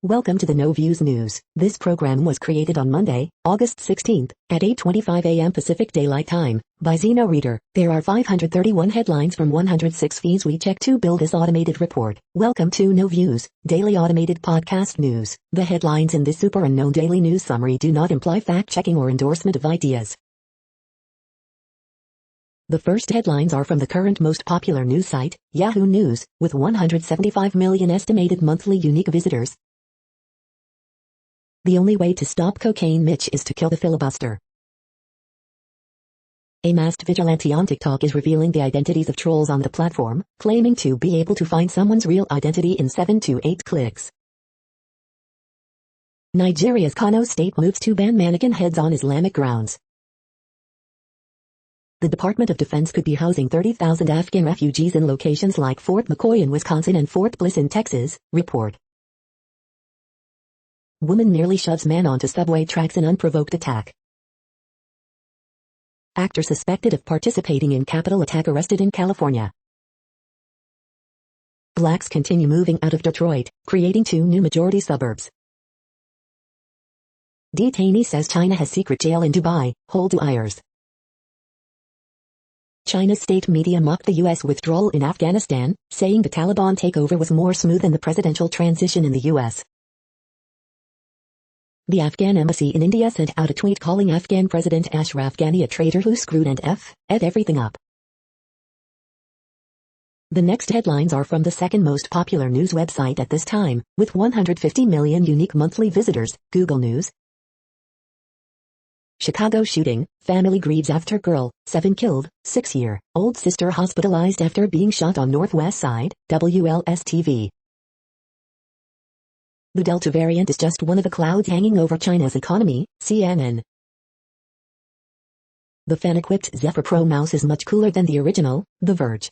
Welcome to the No Views News. This program was created on Monday, August 16th, at 8:25 a.m. Pacific Daylight Time, by Zeno Reader. There are 531 headlines from 106 feeds we check to build this automated report. Welcome to No Views, daily automated podcast news. The headlines in this super unknown daily news summary do not imply fact-checking or endorsement of ideas. The first headlines are from the current most popular news site, Yahoo News, with 175 million estimated monthly unique visitors. The only way to stop Cocaine Mitch is to kill the filibuster. A masked vigilante on TikTok is revealing the identities of trolls on the platform, claiming to be able to find someone's real identity in 7 to 8 clicks. Nigeria's Kano state moves to ban mannequin heads on Islamic grounds. The Department of Defense could be housing 30,000 Afghan refugees in locations like Fort McCoy in Wisconsin and Fort Bliss in Texas, report. Woman nearly shoves man onto subway tracks in unprovoked attack. Actor suspected of participating in Capitol attack arrested in California. Blacks continue moving out of Detroit, creating 2 new majority suburbs. Detainee says China has secret jail in Dubai, hold to Ayers. China's state media mocked the U.S. withdrawal in Afghanistan, saying the Taliban takeover was more smooth than the presidential transition in the U.S. The Afghan embassy in India sent out a tweet calling Afghan President Ashraf Ghani a traitor who screwed and everything up. The next headlines are from the second most popular news website at this time, with 150 million unique monthly visitors, Google News. Chicago shooting, family grieves after girl, 7 killed, 6-year-old sister hospitalized after being shot on Northwest Side, WLS-TV. The Delta variant is just one of the clouds hanging over China's economy, CNN. The fan-equipped Zephyr Pro mouse is much cooler than the original, The Verge.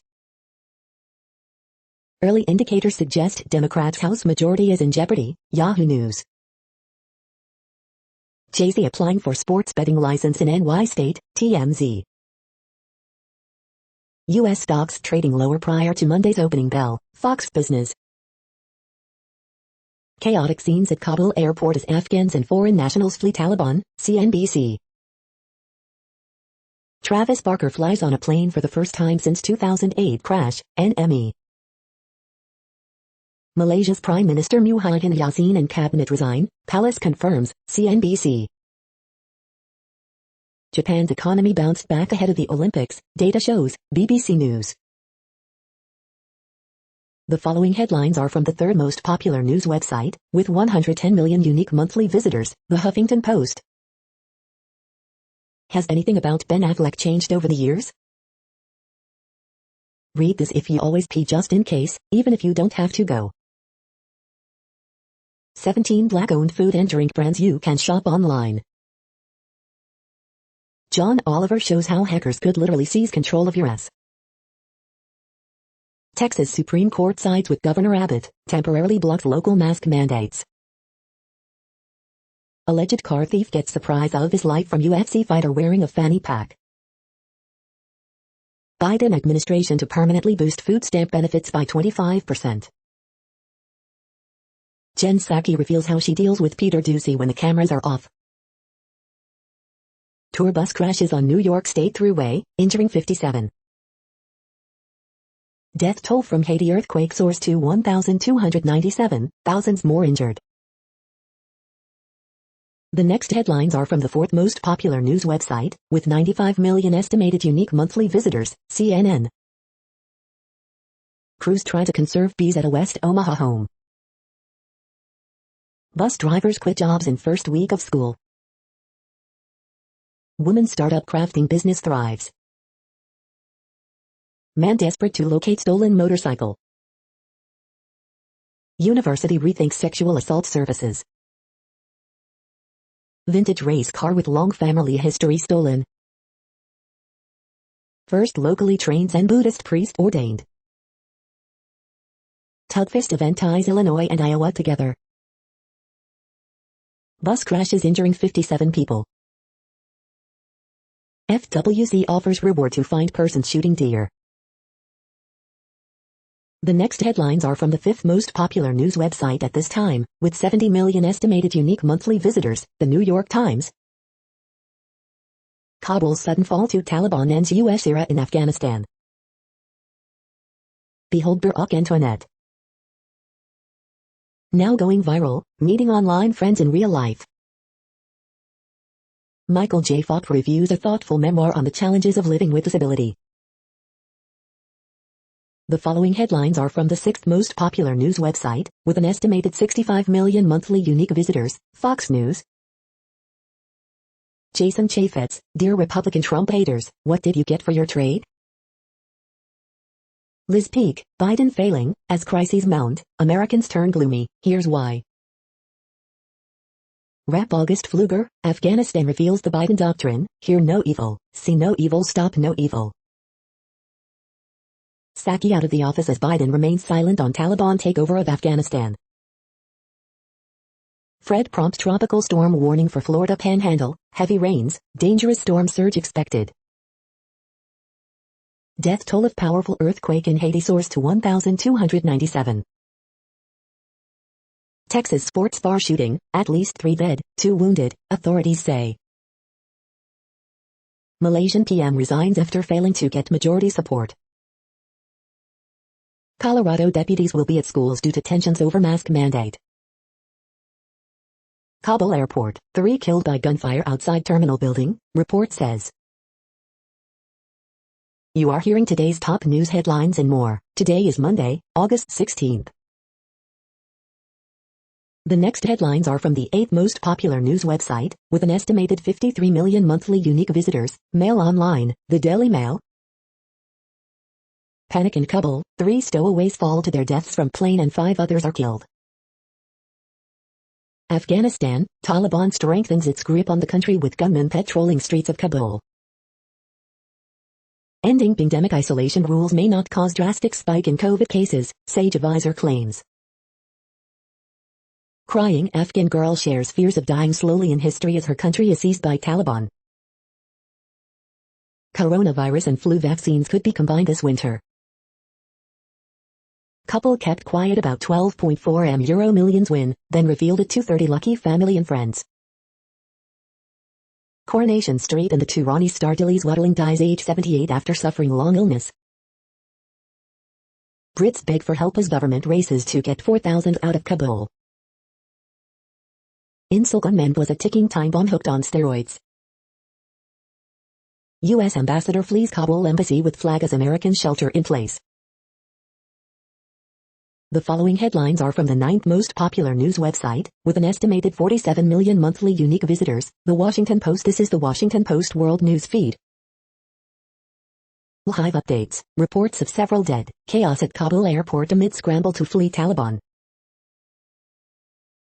Early indicators suggest Democrats' House majority is in jeopardy, Yahoo News. Jay-Z applying for sports betting license in NY State, TMZ. U.S. stocks trading lower prior to Monday's opening bell, Fox Business. Chaotic scenes at Kabul airport as Afghans and foreign nationals flee Taliban, CNBC. Travis Barker flies on a plane for the first time since 2008 crash, NME. Malaysia's Prime Minister Muhyiddin Yassin and cabinet resign, palace confirms, CNBC. Japan's economy bounced back ahead of the Olympics, data shows, BBC News. The following headlines are from the third most popular news website, with 110 million unique monthly visitors, The Huffington Post. Has anything about Ben Affleck changed over the years? Read this if you always pee just in case, even if you don't have to go. 17 black-owned food and drink brands you can shop online. John Oliver shows how hackers could literally seize control of your ass. Texas Supreme Court sides with Governor Abbott, temporarily blocks local mask mandates. Alleged car thief gets surprise of his life from UFC fighter wearing a fanny pack. Biden administration to permanently boost food stamp benefits by 25%. Jen Psaki reveals how she deals with Peter Doocy when the cameras are off. Tour bus crashes on New York State Thruway, injuring 57. Death toll from Haiti earthquake soars to 1,297, thousands more injured. The next headlines are from the fourth most popular news website, with 95 million estimated unique monthly visitors, CNN. Crews try to conserve bees at a West Omaha home. Bus drivers quit jobs in first week of school. Woman startup crafting business thrives. Man desperate to locate stolen motorcycle. University rethinks sexual assault services. Vintage race car with long family history stolen. First locally trained Zen Buddhist priest ordained. Tugfest event ties Illinois and Iowa together. Bus crashes injuring 57 people. FWC offers reward to find person shooting deer. The next headlines are from the fifth most popular news website at this time, with 70 million estimated unique monthly visitors, the New York Times. Kabul's sudden fall to Taliban ends U.S. era in Afghanistan. Behold Barack Antoinette. Now going viral, meeting online friends in real life. Michael J. Fox reviews a thoughtful memoir on the challenges of living with disability. The following headlines are from the sixth most popular news website, with an estimated 65 million monthly unique visitors, Fox News. Jason Chaffetz, Dear Republican Trump haters, what did you get for your trade? Liz Peek, Biden failing, as crises mount, Americans turn gloomy, here's why. Rap August Pfluger, Afghanistan reveals the Biden doctrine, hear no evil, see no evil, stop no evil. Psaki out of the office as Biden remains silent on Taliban takeover of Afghanistan. Fred prompts tropical storm warning for Florida Panhandle, heavy rains, dangerous storm surge expected. Death toll of powerful earthquake in Haiti soars to 1,297. Texas sports bar shooting, at least 3 dead, 2 wounded, authorities say. Malaysian PM resigns after failing to get majority support. Colorado deputies will be at schools due to tensions over mask mandate. Kabul Airport, 3 killed by gunfire outside terminal building, report says. You are hearing today's top news headlines and more. Today is Monday, August 16th. The next headlines are from the 8th most popular news website, with an estimated 53 million monthly unique visitors, Mail Online, the Daily Mail. Panic in Kabul, 3 stowaways fall to their deaths from plane and 5 others are killed. Afghanistan, Taliban strengthens its grip on the country with gunmen patrolling streets of Kabul. Ending pandemic isolation rules may not cause drastic spike in COVID cases, Sage advisor claims. Crying Afghan girl shares fears of dying slowly in history as her country is seized by Taliban. Coronavirus and flu vaccines could be combined this winter. Couple kept quiet about 12.4 euro millions win, then revealed it to 30 lucky family and friends. Coronation Street and the Tourani star Dilys Waddling dies age 78 after suffering long illness. Brits beg for help as government races to get 4,000 out of Kabul. Insul gunman was a ticking time bomb hooked on steroids. U.S. ambassador flees Kabul embassy with flag as Americans shelter in place. The following headlines are from the 9th most popular news website, with an estimated 47 million monthly unique visitors, The Washington Post. This is the Washington Post World News Feed. Live updates, reports of several dead, chaos at Kabul airport amid scramble to flee Taliban.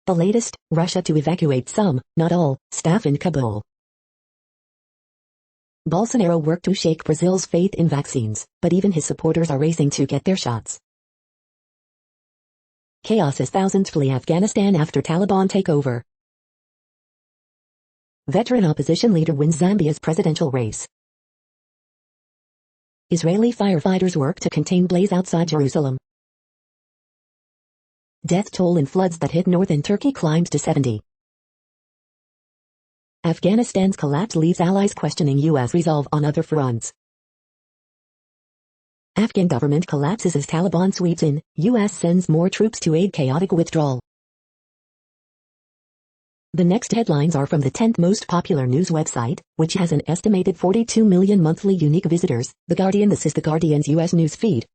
The latest, Russia to evacuate some, not all, staff in Kabul. Bolsonaro worked to shake Brazil's faith in vaccines, but even his supporters are racing to get their shots. Chaos as thousands flee Afghanistan after Taliban takeover. Veteran opposition leader wins Zambia's presidential race. Israeli firefighters work to contain blaze outside Jerusalem. Death toll in floods that hit northern Turkey climbs to 70. Afghanistan's collapse leaves allies questioning U.S. resolve on other fronts. Afghan government collapses as Taliban sweeps in, U.S. sends more troops to aid chaotic withdrawal. The next headlines are from the 10th most popular news website, which has an estimated 42 million monthly unique visitors, The Guardian. This is The Guardian's U.S. news feed.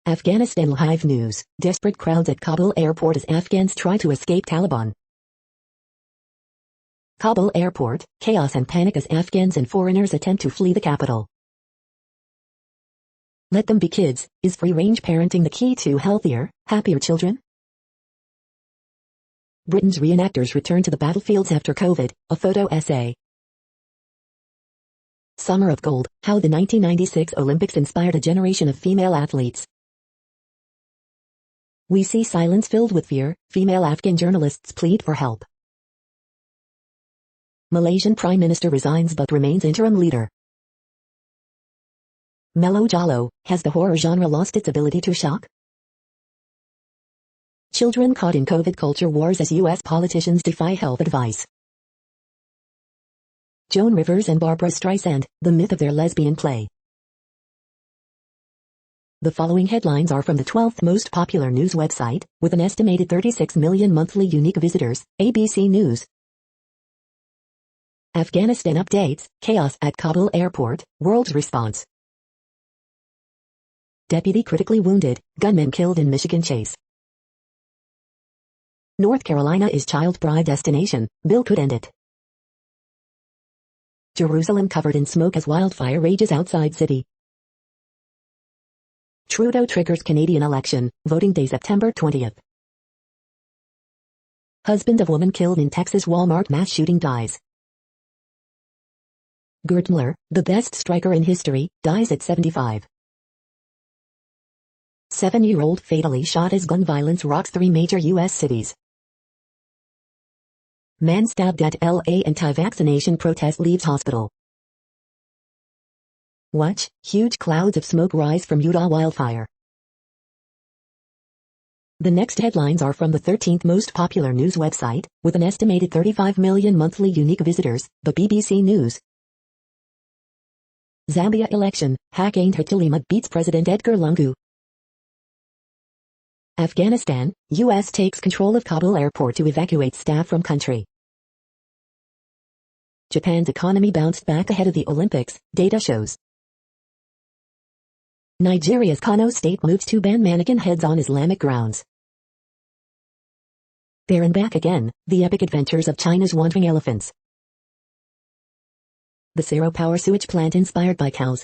Afghanistan Live News, desperate crowds at Kabul airport as Afghans try to escape Taliban. Kabul airport, chaos and panic as Afghans and foreigners attempt to flee the capital. Let them be kids. Is free-range parenting the key to healthier, happier children? Britain's reenactors return to the battlefields after COVID, a photo essay. Summer of Gold, how the 1996 Olympics inspired a generation of female athletes. We see silence filled with fear, female Afghan journalists plead for help. Malaysian Prime Minister resigns but remains interim leader. Mellow Jollo, has the horror genre lost its ability to shock? Children caught in COVID culture wars as U.S. politicians defy health advice. Joan Rivers and Barbra Streisand, the myth of their lesbian play. The following headlines are from the 12th most popular news website, with an estimated 36 million monthly unique visitors, ABC News. Afghanistan updates, chaos at Kabul airport, world's response. Deputy critically wounded, gunman killed in Michigan chase. North Carolina is child bride destination, bill could end it. Jerusalem covered in smoke as wildfire rages outside city. Trudeau triggers Canadian election, voting day September 20th. Husband of woman killed in Texas Walmart mass shooting dies. Gerd Müller, the best striker in history, dies at 75. 7-year-old fatally shot as gun violence rocks 3 major U.S. cities. Man stabbed at LA anti-vaccination protest leaves hospital. Watch, huge clouds of smoke rise from Utah wildfire. The next headlines are from the 13th most popular news website, with an estimated 35 million monthly unique visitors, the BBC News. Zambia election, Hakainde Hichilema beats President Edgar Lungu. Afghanistan, U.S. takes control of Kabul airport to evacuate staff from country. Japan's economy bounced back ahead of the Olympics, data shows. Nigeria's Kano state moves to ban mannequin heads on Islamic grounds. There and back again, the epic adventures of China's wandering elephants. The Cerro Power sewage plant inspired by cows.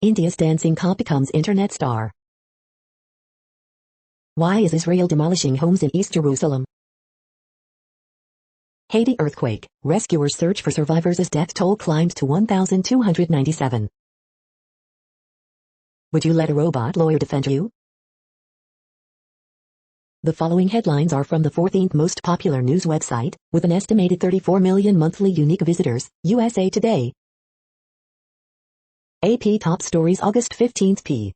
India's dancing cop becomes internet star. Why is Israel demolishing homes in East Jerusalem? Haiti earthquake, rescuers search for survivors as death toll climbs to 1,297. Would you let a robot lawyer defend you? The following headlines are from the 14th most popular news website, with an estimated 34 million monthly unique visitors, USA Today. AP Top Stories August 15th p.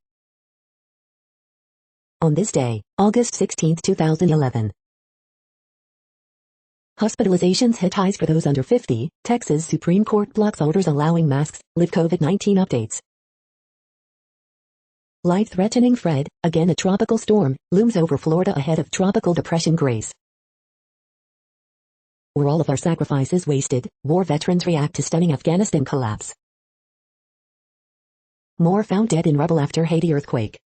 On this day, August 16, 2011. Hospitalizations hit highs for those under 50, Texas Supreme Court blocks orders allowing masks, live COVID-19 updates. Life-threatening Fred, again a tropical storm, looms over Florida ahead of Tropical Depression Grace. Were all of our sacrifices wasted? War veterans react to stunning Afghanistan collapse. More found dead in rubble after Haiti earthquake.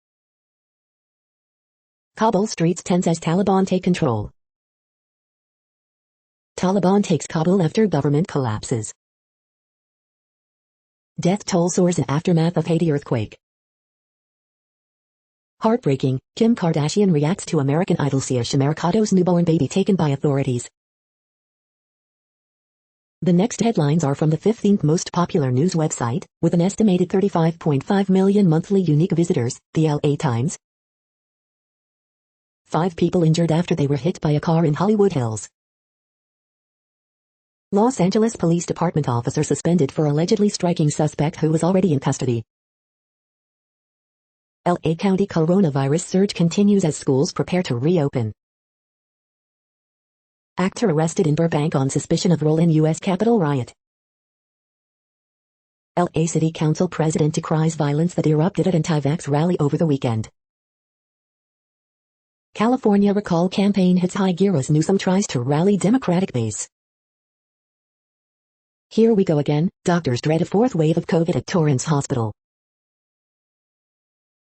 Kabul streets tense as Taliban take control. Taliban takes Kabul after government collapses. Death toll soars in aftermath of Haiti earthquake. Heartbreaking, Kim Kardashian reacts to American Idol Sia Shimerkado's newborn baby taken by authorities. The next headlines are from the 15th most popular news website, with an estimated 35.5 million monthly unique visitors, the LA Times. 5 people injured after they were hit by a car in Hollywood Hills. Los Angeles Police Department officer suspended for allegedly striking suspect who was already in custody. LA County coronavirus surge continues as schools prepare to reopen. Actor arrested in Burbank on suspicion of role in U.S. Capitol riot. LA City Council president decries violence that erupted at anti-vax rally over the weekend. California recall campaign hits high gear as Newsom tries to rally Democratic base. Here we go again, doctors dread a 4th wave of COVID at Torrance Hospital.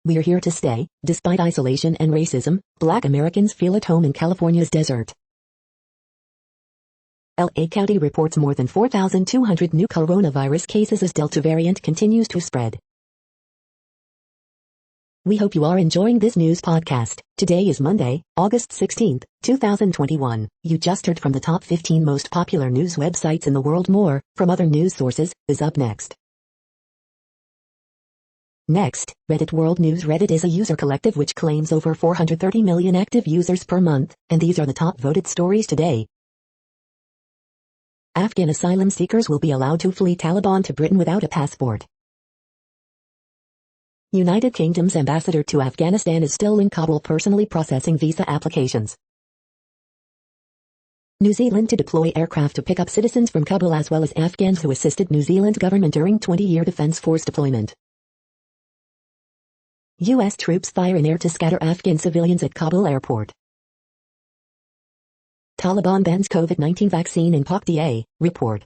We're here to stay, despite isolation and racism, Black Americans feel at home in California's desert. LA County reports more than 4,200 new coronavirus cases as Delta variant continues to spread. We hope you are enjoying this news podcast. Today is Monday, August 16, 2021. You just heard from the top 15 most popular news websites in the world. More, from other news sources, is up next. Next, Reddit World News. Reddit is a user collective which claims over 430 million active users per month, and these are the top voted stories today. Afghan asylum seekers will be allowed to flee Taliban to Britain without a passport. United Kingdom's ambassador to Afghanistan is still in Kabul personally processing visa applications. New Zealand to deploy aircraft to pick up citizens from Kabul as well as Afghans who assisted New Zealand government during 20-year Defence Force deployment. U.S. troops fire in air to scatter Afghan civilians at Kabul airport. Taliban bans COVID-19 vaccine in Pak-DA, report.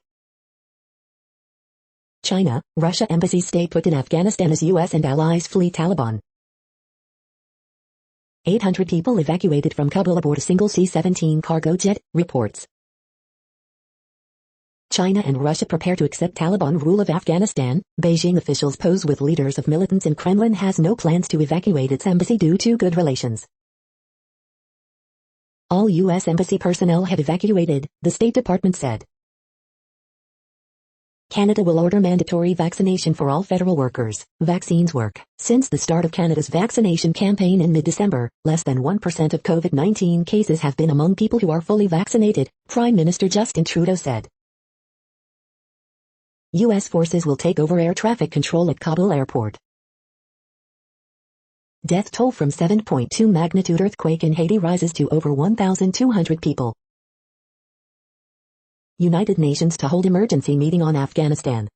China, Russia embassies stay put in Afghanistan as U.S. and allies flee Taliban. 800 people evacuated from Kabul aboard a single C-17 cargo jet, reports. China and Russia prepare to accept Taliban rule of Afghanistan. Beijing officials pose with leaders of militants and Kremlin has no plans to evacuate its embassy due to good relations. All U.S. embassy personnel have evacuated, the State Department said. Canada will order mandatory vaccination for all federal workers. Vaccines work. Since the start of Canada's vaccination campaign in mid-December, less than 1% of COVID-19 cases have been among people who are fully vaccinated, Prime Minister Justin Trudeau said. U.S. forces will take over air traffic control at Kabul airport. Death toll from 7.2 magnitude earthquake in Haiti rises to over 1,200 people. United Nations to hold emergency meeting on Afghanistan.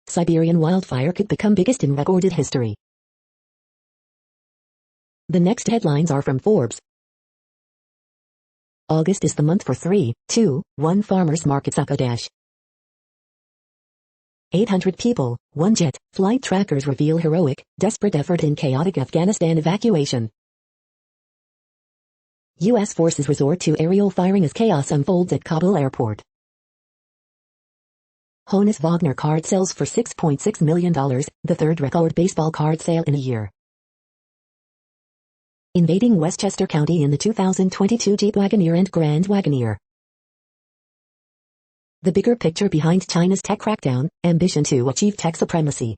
Siberian wildfire could become biggest in recorded history. The next headlines are from Forbes. August is the month for 3-2-1 farmers markets up a dash. 800 people, one jet, flight trackers reveal heroic, desperate effort in chaotic Afghanistan evacuation. U.S. forces resort to aerial firing as chaos unfolds at Kabul airport. Honus Wagner card sells for $6.6 million, the third record baseball card sale in a year. Invading Westchester County in the 2022 Jeep Wagoneer and Grand Wagoneer. The bigger picture behind China's tech crackdown, ambition to achieve tech supremacy.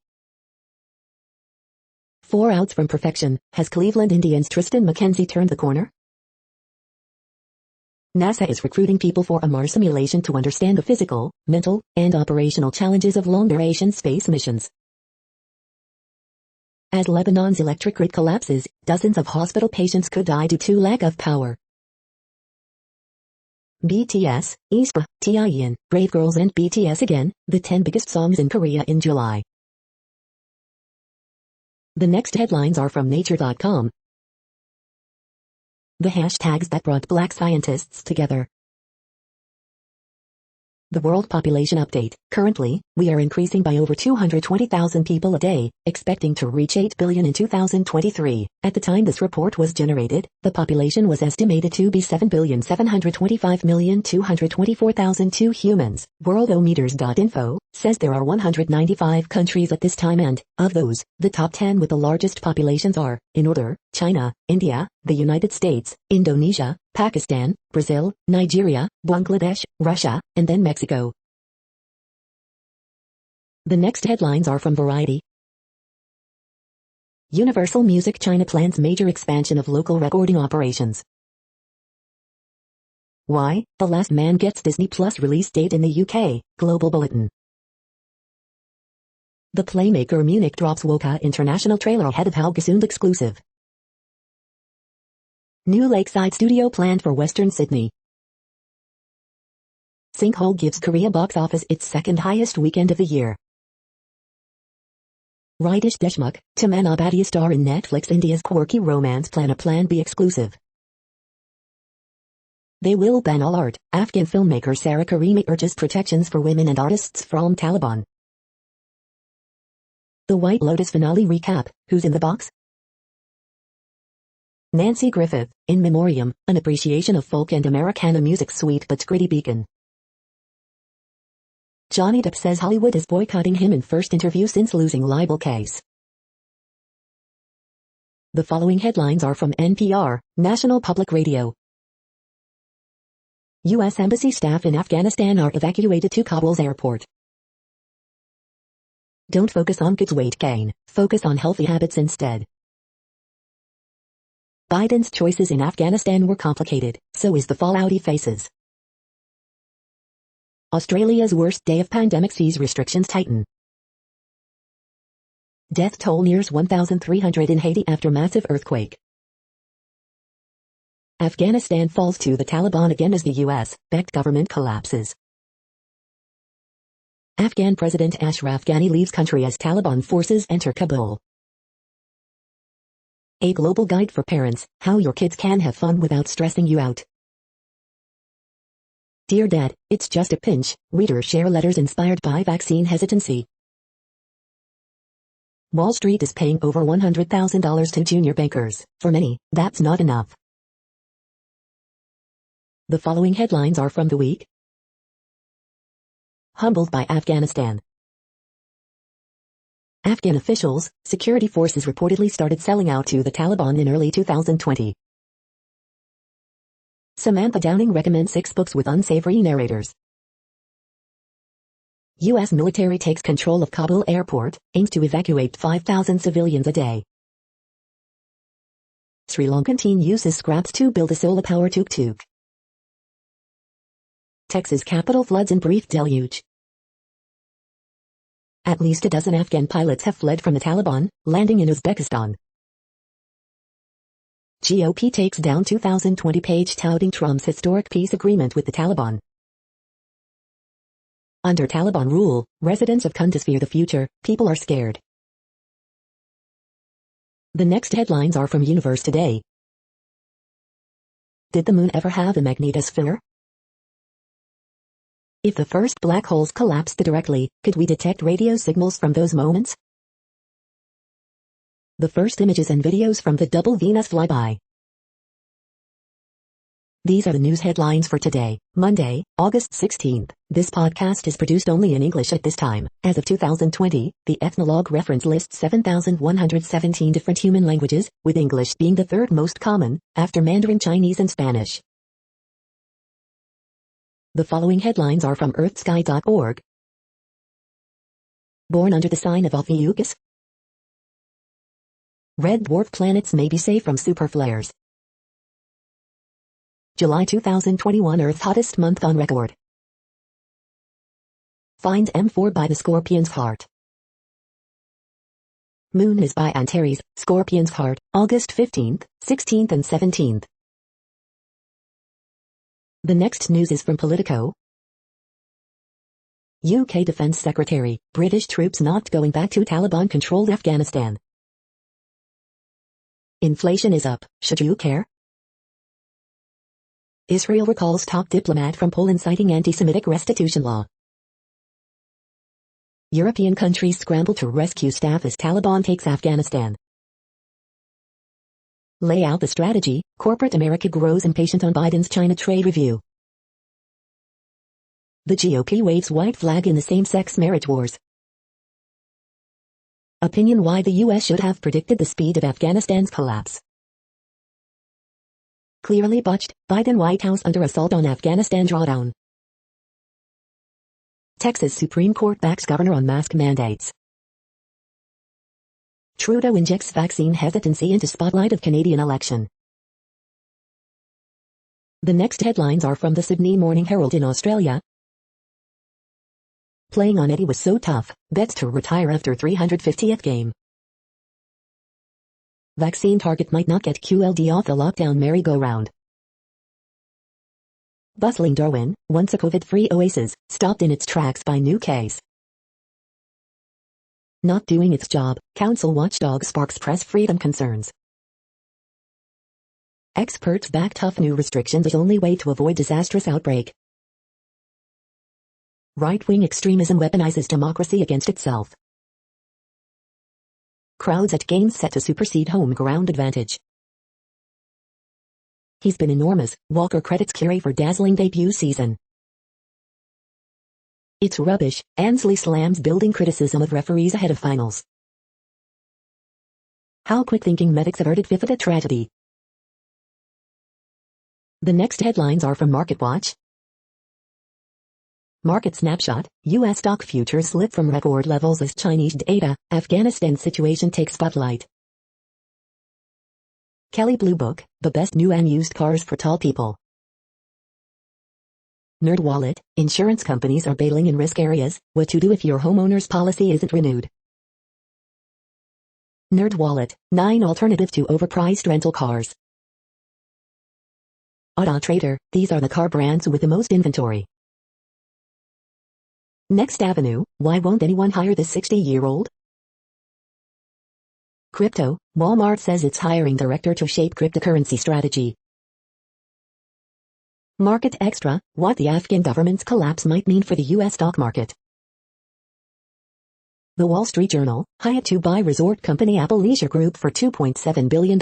4 outs from perfection, has Cleveland Indians' Tristan McKenzie turned the corner? NASA is recruiting people for a Mars simulation to understand the physical, mental, and operational challenges of long-duration space missions. As Lebanon's electric grid collapses, dozens of hospital patients could die due to lack of power. BTS, aespa, Taeyeon, Brave Girls and BTS again, the 10 biggest songs in Korea in July. The next headlines are from Nature.com. The hashtags that brought Black scientists together. The World Population Update. Currently, we are increasing by over 220,000 people a day, expecting to reach 8 billion in 2023. At the time this report was generated, the population was estimated to be 7,725,224,002 humans. Worldometers.info says there are 195 countries at this time and, of those, the top 10 with the largest populations are, in order, China, India, the United States, Indonesia, Pakistan, Brazil, Nigeria, Bangladesh, Russia, and then Mexico. The next headlines are from Variety. Universal Music China plans major expansion of local recording operations. Why? The Last Man gets Disney Plus release date in the UK, Global Bulletin. The Playmaker Munich drops Woka International trailer ahead of Haugesund exclusive. New lakeside studio planned for Western Sydney. Sinkhole gives Korea box office its second highest weekend of the year. Ridish Deshmukh, Tamanna Bhatia star in Netflix India's quirky romance Plan A Plan B exclusive. They will ban all art, Afghan filmmaker Sarah Karimi urges protections for women and artists from Taliban. The White Lotus finale recap, who's in the box? Nancy Griffith, In Memoriam, an appreciation of folk and Americana music sweet but gritty beacon. Johnny Depp says Hollywood is boycotting him in first interview since losing libel case. The following headlines are from NPR, National Public Radio. U.S. Embassy staff in Afghanistan are evacuated to Kabul's airport. Don't focus on kids' weight gain, focus on healthy habits instead. Biden's choices in Afghanistan were complicated, so is the fallout he faces. Australia's worst day of pandemic sees restrictions tighten. Death toll nears 1,300 in Haiti after massive earthquake. Afghanistan falls to the Taliban again as the U.S.-backed government collapses. Afghan President Ashraf Ghani leaves country as Taliban forces enter Kabul. A global guide for parents, how your kids can have fun without stressing you out. Dear Dad, it's just a pinch. Readers share letters inspired by vaccine hesitancy. Wall Street is paying over $100,000 to junior bankers. For many, that's not enough. The following headlines are from the week. Humbled by Afghanistan. Afghan officials, security forces reportedly started selling out to the Taliban in early 2020. Samantha Downing recommends 6 books with unsavory narrators. U.S. military takes control of Kabul airport, aims to evacuate 5,000 civilians a day. Sri Lankan teen uses scraps to build a solar power tuk-tuk. Texas Capitol floods in brief deluge. At least a dozen Afghan pilots have fled from the Taliban, landing in Uzbekistan. GOP takes down 2020 page touting Trump's historic peace agreement with the Taliban. Under Taliban rule, residents of Kunduz fear the future. People are scared. The next headlines are from Universe Today. Did the moon ever have a magnetosphere? If the first black holes collapsed directly, could we detect radio signals from those moments? The first images and videos from the double Venus flyby. These are the news headlines for today, Monday, August 16th. This podcast is produced only in English at this time. As of 2020, the Ethnologue reference lists 7,117 different human languages, with English being the third most common, after Mandarin Chinese and Spanish. The following headlines are from earthsky.org. Born under the sign of Ophiuchus. Red dwarf planets may be safe from superflares. July 2021 Earth's hottest month on record. Finds M4 by the Scorpion's heart. Moon is by Antares, Scorpion's heart, August 15th, 16th and 17th. The next news is from Politico. UK Defence Secretary, British troops not going back to Taliban-controlled Afghanistan. Inflation is up, should you care? Israel recalls top diplomat from Poland citing anti-Semitic restitution law. European countries scramble to rescue staff as Taliban takes Afghanistan. Lay out the strategy, corporate America grows impatient on Biden's China trade review. The GOP waves white flag in the same-sex marriage wars. Opinion why the U.S. should have predicted the speed of Afghanistan's collapse. Clearly botched, Biden White House under assault on Afghanistan drawdown. Texas Supreme Court backs governor on mask mandates. Trudeau injects vaccine hesitancy into spotlight of Canadian election. The next headlines are from the Sydney Morning Herald in Australia. Playing on Eddie was so tough, bets to retire after 350th game. Vaccine target might not get QLD off the lockdown merry-go-round. Bustling Darwin, once a COVID-free oasis, stopped in its tracks by new case. Not doing its job, council watchdog sparks press freedom concerns. Experts back tough new restrictions as only way to avoid disastrous outbreak. Right-wing extremism weaponizes democracy against itself. Crowds at games set to supersede home ground advantage. He's been enormous, Walker credits Curry for dazzling debut season. It's rubbish, Ansley slams building criticism of referees ahead of finals. How quick-thinking medics averted FIFA tragedy. The next headlines are from MarketWatch. Market snapshot, U.S. stock futures slip from record levels as Chinese data, Afghanistan situation takes spotlight. Kelly Blue Book, the best new and used cars for tall people. NerdWallet, insurance companies are bailing in risk areas, what to do if your homeowner's policy isn't renewed. NerdWallet, 9 alternatives to overpriced rental cars. Auto Trader, these are the car brands with the most inventory. Next Avenue, why won't anyone hire this 60-year-old? Crypto, Walmart says it's hiring director to shape cryptocurrency strategy. Market Extra, what the Afghan government's collapse might mean for the U.S. stock market. The Wall Street Journal, hired to buy resort company Apple Leisure Group for $2.7 billion.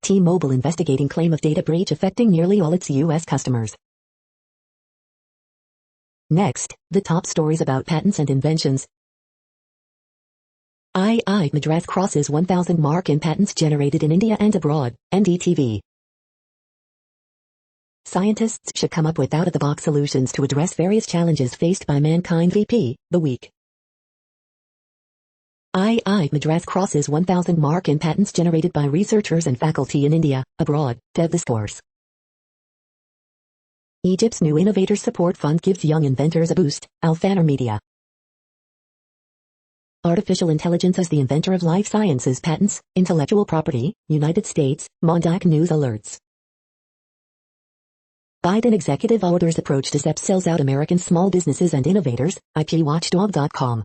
T-Mobile investigating claim of data breach affecting nearly all its U.S. customers. Next, the top stories about patents and inventions. II Madras crosses 1,000 mark in patents generated in India and abroad, NDTV. Scientists should come up with out-of-the-box solutions to address various challenges faced by mankind. VP, The Week. II Madras crosses 1,000 mark in patents generated by researchers and faculty in India, abroad, Dev Discourse. Egypt's new Innovators Support Fund gives young inventors a boost, Alphaner Media. Artificial intelligence as the inventor of life sciences patents, intellectual property, United States, Mondac News alerts. Biden executive orders approach to SEP sells out American small businesses and innovators, IPWatchdog.com.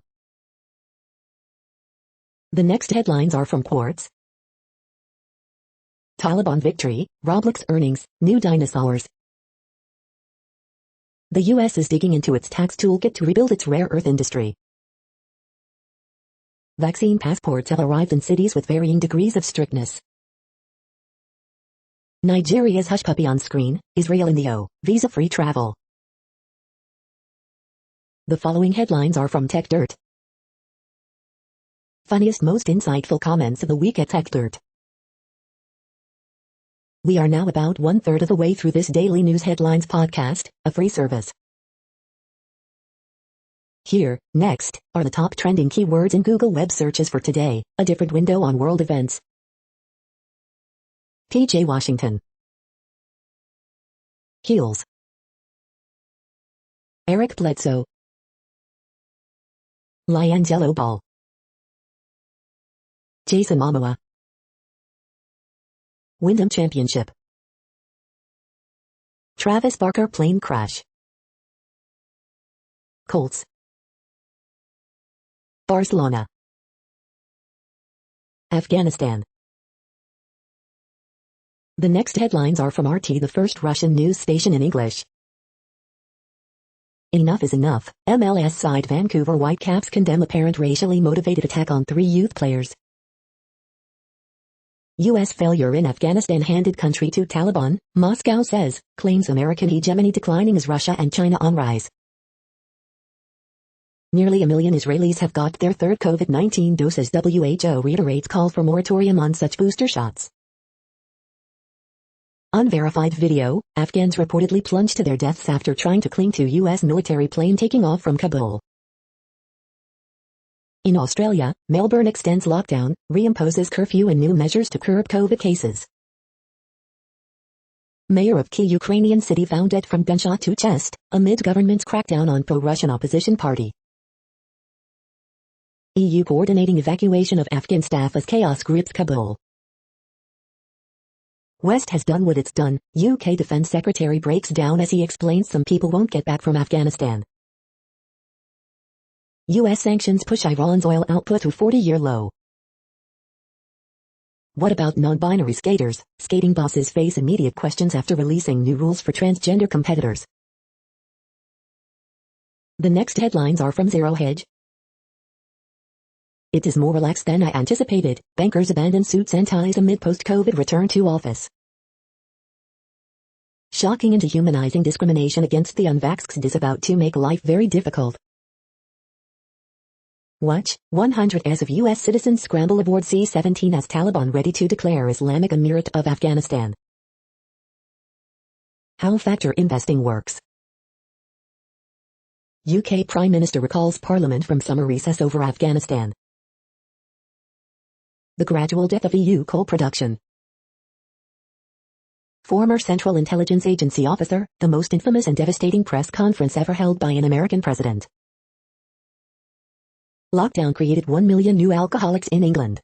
The next headlines are from Quartz. Taliban victory, Roblox earnings, new dinosaurs. The U.S. is digging into its tax toolkit to rebuild its rare earth industry. Vaccine passports have arrived in cities with varying degrees of strictness. Nigeria's hush puppy on screen, Israel in the O, visa-free travel. The following headlines are from Tech Dirt. Funniest most insightful comments of the week at Tech Dirt. We are now about 1/3 of the way through this daily news headlines podcast, a free service. Here, next, are the top trending keywords in Google web searches for today, a different window on world events. PJ Washington. Heels. Eric Bledsoe. Liangelo Ball. Jason Momoa. Wyndham Championship. Travis Barker plane crash. Colts. Barcelona. Afghanistan. The next headlines are from RT, the first Russian news station in English. Enough is enough. MLS side Vancouver Whitecaps condemn apparent racially motivated attack on 3 youth players. U.S. failure in Afghanistan handed country to Taliban, Moscow says, claims American hegemony declining as Russia and China on rise. Nearly 1 million Israelis have got their third COVID-19 dose as WHO reiterates call for moratorium on such booster shots. Unverified video, Afghans reportedly plunged to their deaths after trying to cling to U.S. military plane taking off from Kabul. In Australia, Melbourne extends lockdown, reimposes curfew and new measures to curb COVID cases. Mayor of key Ukrainian city found dead from gunshot to chest, amid government's crackdown on pro-Russian opposition party. EU coordinating evacuation of Afghan staff as chaos grips Kabul. West has done what it's done, UK Defence Secretary breaks down as he explains some people won't get back from Afghanistan. U.S. sanctions push Iran's oil output to 40-year low. What about non-binary skaters? Skating bosses face immediate questions after releasing new rules for transgender competitors. The next headlines are from Zero Hedge. It is more relaxed than I anticipated. Bankers abandon suits and ties amid post-COVID return to office. Shocking and dehumanizing discrimination against the unvaxxed is about to make life very difficult. Watch, 100 as of U.S. citizens scramble aboard C-17 as Taliban ready to declare Islamic Emirate of Afghanistan. How factor investing works. UK Prime Minister recalls Parliament from summer recess over Afghanistan. The gradual death of EU coal production. Former Central Intelligence Agency officer, the most infamous and devastating press conference ever held by an American president. Lockdown created 1 million new alcoholics in England.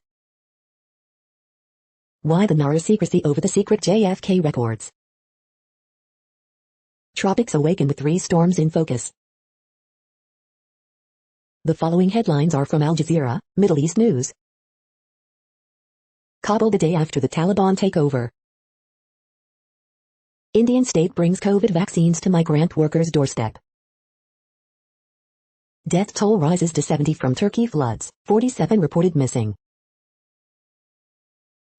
Why the NARA secrecy over the secret JFK records? Tropics awaken with 3 storms in focus. The following headlines are from Al Jazeera, Middle East News. Kabul the day after the Taliban takeover. Indian state brings COVID vaccines to migrant workers' doorstep. Death toll rises to 70 from Turkey floods, 47 reported missing.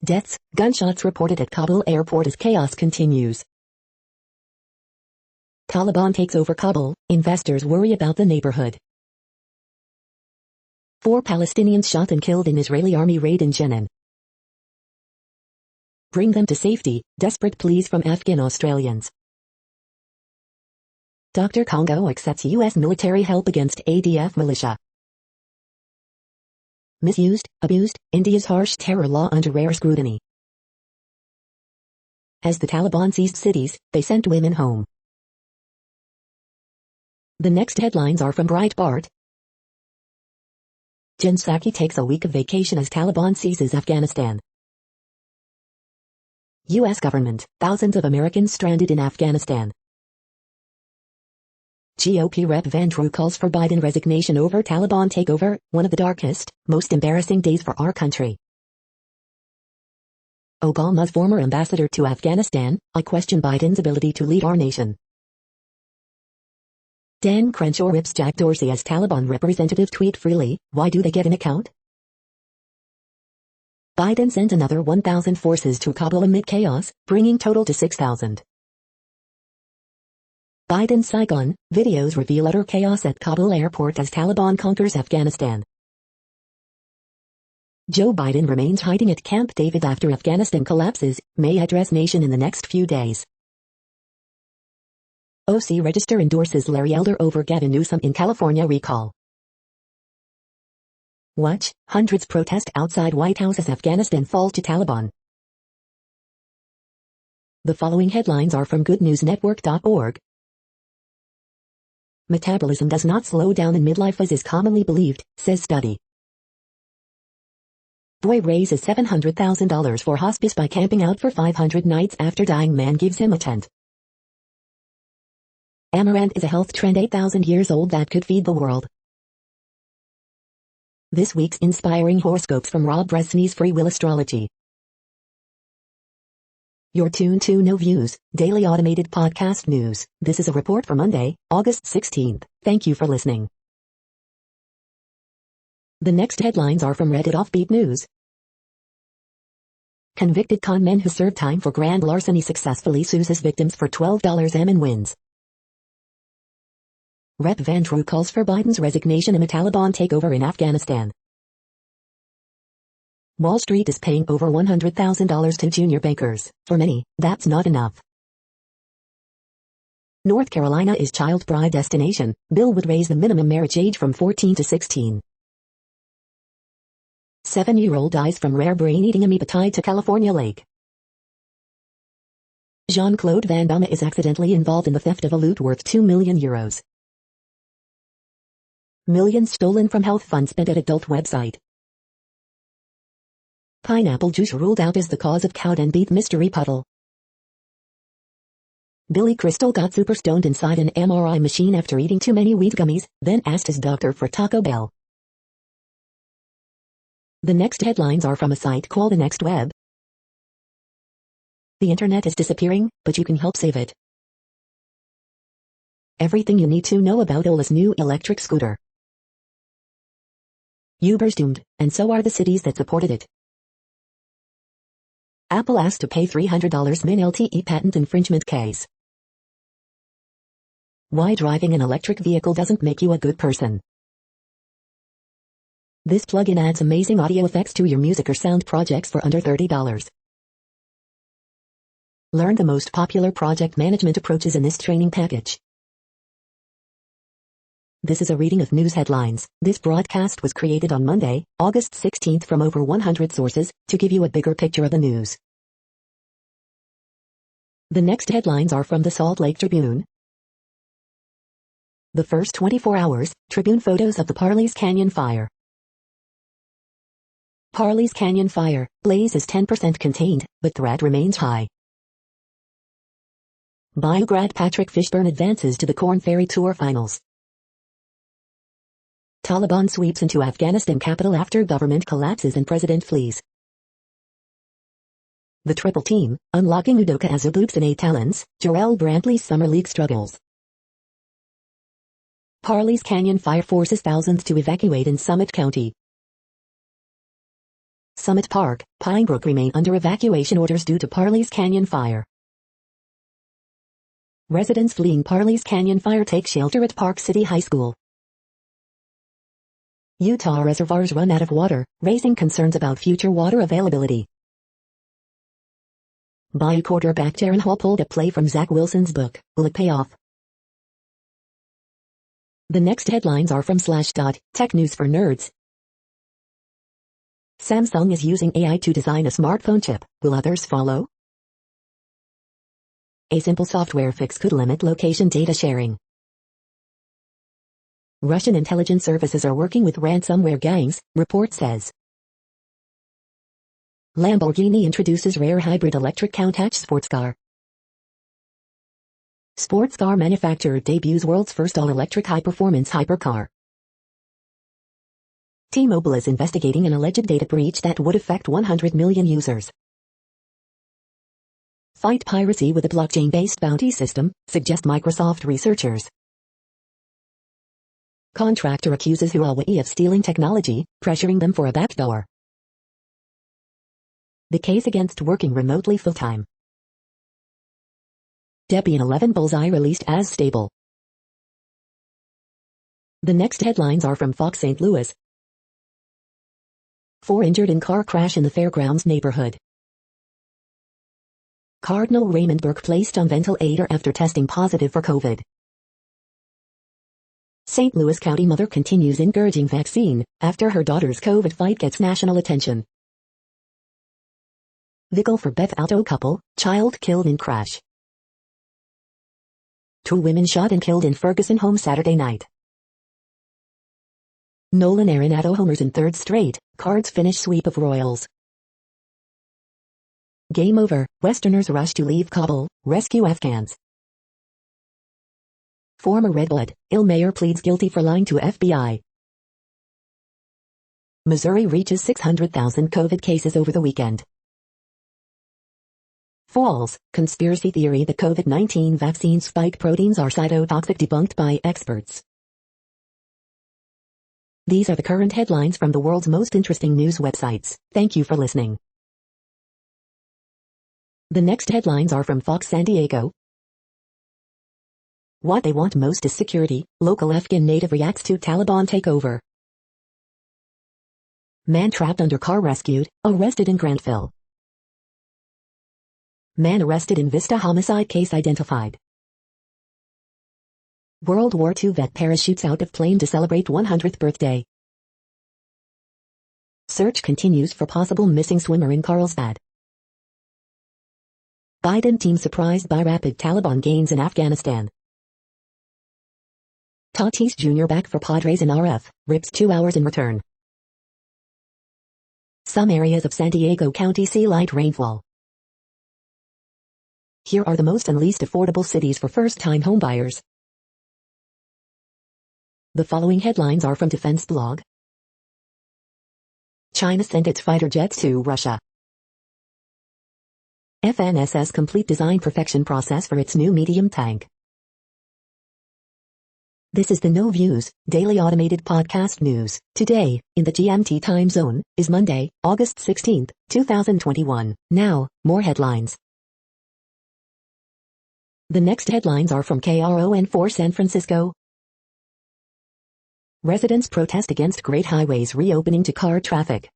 Deaths, gunshots reported at Kabul airport as chaos continues. Taliban takes over Kabul, investors worry about the neighborhood. 4 Palestinians shot and killed in Israeli army raid in Jenin. Bring them to safety, desperate pleas from Afghan Australians. Dr. Congo accepts U.S. military help against ADF militia. Misused, abused, India's harsh terror law under rare scrutiny. As the Taliban seized cities, they sent women home. The next headlines are from Breitbart. Jen Psaki takes a week of vacation as Taliban seizes Afghanistan. U.S. government, thousands of Americans stranded in Afghanistan. GOP Rep Van Drew calls for Biden resignation over Taliban takeover, one of the darkest, most embarrassing days for our country. Obama's former ambassador to Afghanistan, I question Biden's ability to lead our nation. Dan Crenshaw rips Jack Dorsey as Taliban representative tweet freely, why do they get an account? Biden sent another 1,000 forces to Kabul amid chaos, bringing total to 6,000. Biden Saigon, videos reveal utter chaos at Kabul airport as Taliban conquers Afghanistan. Joe Biden remains hiding at Camp David after Afghanistan collapses, may address nation in the next few days. OC Register endorses Larry Elder over Gavin Newsom in California recall. Watch, hundreds protest outside White House as Afghanistan falls to Taliban. The following headlines are from goodnewsnetwork.org. Metabolism does not slow down in midlife as is commonly believed, says study. Boy raises $700,000 for hospice by camping out for 500 nights after dying man gives him a tent. Amaranth is a health trend 8,000 years old that could feed the world. This week's inspiring horoscopes from Rob Bresney's Free Will Astrology. You're tuned to No Views, daily automated podcast news. This is a report for Monday, August 16th. Thank you for listening. The next headlines are from Reddit Offbeat News. Convicted con man who served time for grand larceny successfully sues his victims for $12 and wins. Rep Van Drew calls for Biden's resignation amid Taliban takeover in Afghanistan. Wall Street is paying over $100,000 to junior bankers. For many, that's not enough. North Carolina is child bride destination. Bill would raise the minimum marriage age from 14 to 16. 7-year-old dies from rare brain-eating amoeba tied to California lake. Jean-Claude Van Damme is accidentally involved in the theft of a loot worth €2 million. Millions stolen from health funds spent at adult website. Pineapple juice ruled out as the cause of cow and beef mystery puddle. Billy Crystal got super stoned inside an MRI machine after eating too many weed gummies, then asked his doctor for Taco Bell. The next headlines are from a site called The Next Web. The internet is disappearing, but you can help save it. Everything you need to know about Ola's new electric scooter. Uber's doomed, and so are the cities that supported it. Apple asked to pay $300 min LTE patent infringement case. Why driving an electric vehicle doesn't make you a good person. This plugin adds amazing audio effects to your music or sound projects for under $30. Learn the most popular project management approaches in this training package. This is a reading of news headlines. This broadcast was created on Monday, August 16th from over 100 sources, to give you a bigger picture of the news. The next headlines are from the Salt Lake Tribune. The first 24 hours, Tribune photos of the Parley's Canyon fire. Parley's Canyon fire blaze is 10% contained, but threat remains high. Bayou grad Patrick Fishburne advances to the Korn Ferry Tour finals. Taliban sweeps into Afghanistan capital after government collapses and president flees. The triple team, unlocking Udoka Azubu's innate talents, Jarrell Brantley's summer league struggles. Parley's Canyon fire forces thousands to evacuate in Summit County. Summit Park, Pinebrook remain under evacuation orders due to Parley's Canyon fire. Residents fleeing Parley's Canyon fire take shelter at Park City High School. Utah reservoirs run out of water, raising concerns about future water availability. Bayou quarterback Darren Hall pulled a play from Zach Wilson's book, will it pay off? The next headlines are from Slashdot, Tech News for Nerds. Samsung is using AI to design a smartphone chip, will others follow? A simple software fix could limit location data sharing. Russian intelligence services are working with ransomware gangs, report says. Lamborghini introduces rare hybrid electric Countach sports car. Sports car manufacturer debuts world's first all-electric high-performance hypercar. T-Mobile is investigating an alleged data breach that would affect 100 million users. Fight piracy with a blockchain-based bounty system, suggest Microsoft researchers. Contractor accuses Huawei of stealing technology, pressuring them for a backdoor. The case against working remotely full-time. Debian 11 Bullseye released as stable. The next headlines are from Fox St. Louis. 4 injured in car crash in the Fairgrounds neighborhood. Cardinal Raymond Burke placed on ventilator after testing positive for COVID. St. Louis County mother continues encouraging vaccine after her daughter's COVID fight gets national attention. Vehicle for Beth Alto couple, child killed in crash. 2 women shot and killed in Ferguson home Saturday night. Nolan Arenado homers in 3rd straight, Cards finish sweep of Royals. Game over, Westerners rush to leave Kabul, rescue Afghans. Former Redblood, Ill mayor pleads guilty for lying to FBI. Missouri reaches 600,000 COVID cases over the weekend. False, conspiracy theory that COVID-19 vaccine spike proteins are cytotoxic debunked by experts. These are the current headlines from the world's most interesting news websites. Thank you for listening. The next headlines are from Fox San Diego. What they want most is security. Local Afghan native reacts to Taliban takeover. Man trapped under car rescued, arrested in Grantville. Man arrested in Vista homicide case identified. World War II vet parachutes out of plane to celebrate 100th birthday. Search continues for possible missing swimmer in Carlsbad. Biden team surprised by rapid Taliban gains in Afghanistan. Tatis Jr. back for Padres in RF, rips 2 hours in return. Some areas of San Diego County see light rainfall. Here are the most and least affordable cities for first-time homebuyers. The following headlines are from Defense Blog. China sent its fighter jets to Russia. FNSS complete design perfection process for its new medium tank. This is the No Views, daily automated podcast news. Today, in the GMT time zone, is Monday, August 16, 2021. Now, more headlines. The next headlines are from KRON4 San Francisco. Residents protest against Great Highways reopening to car traffic.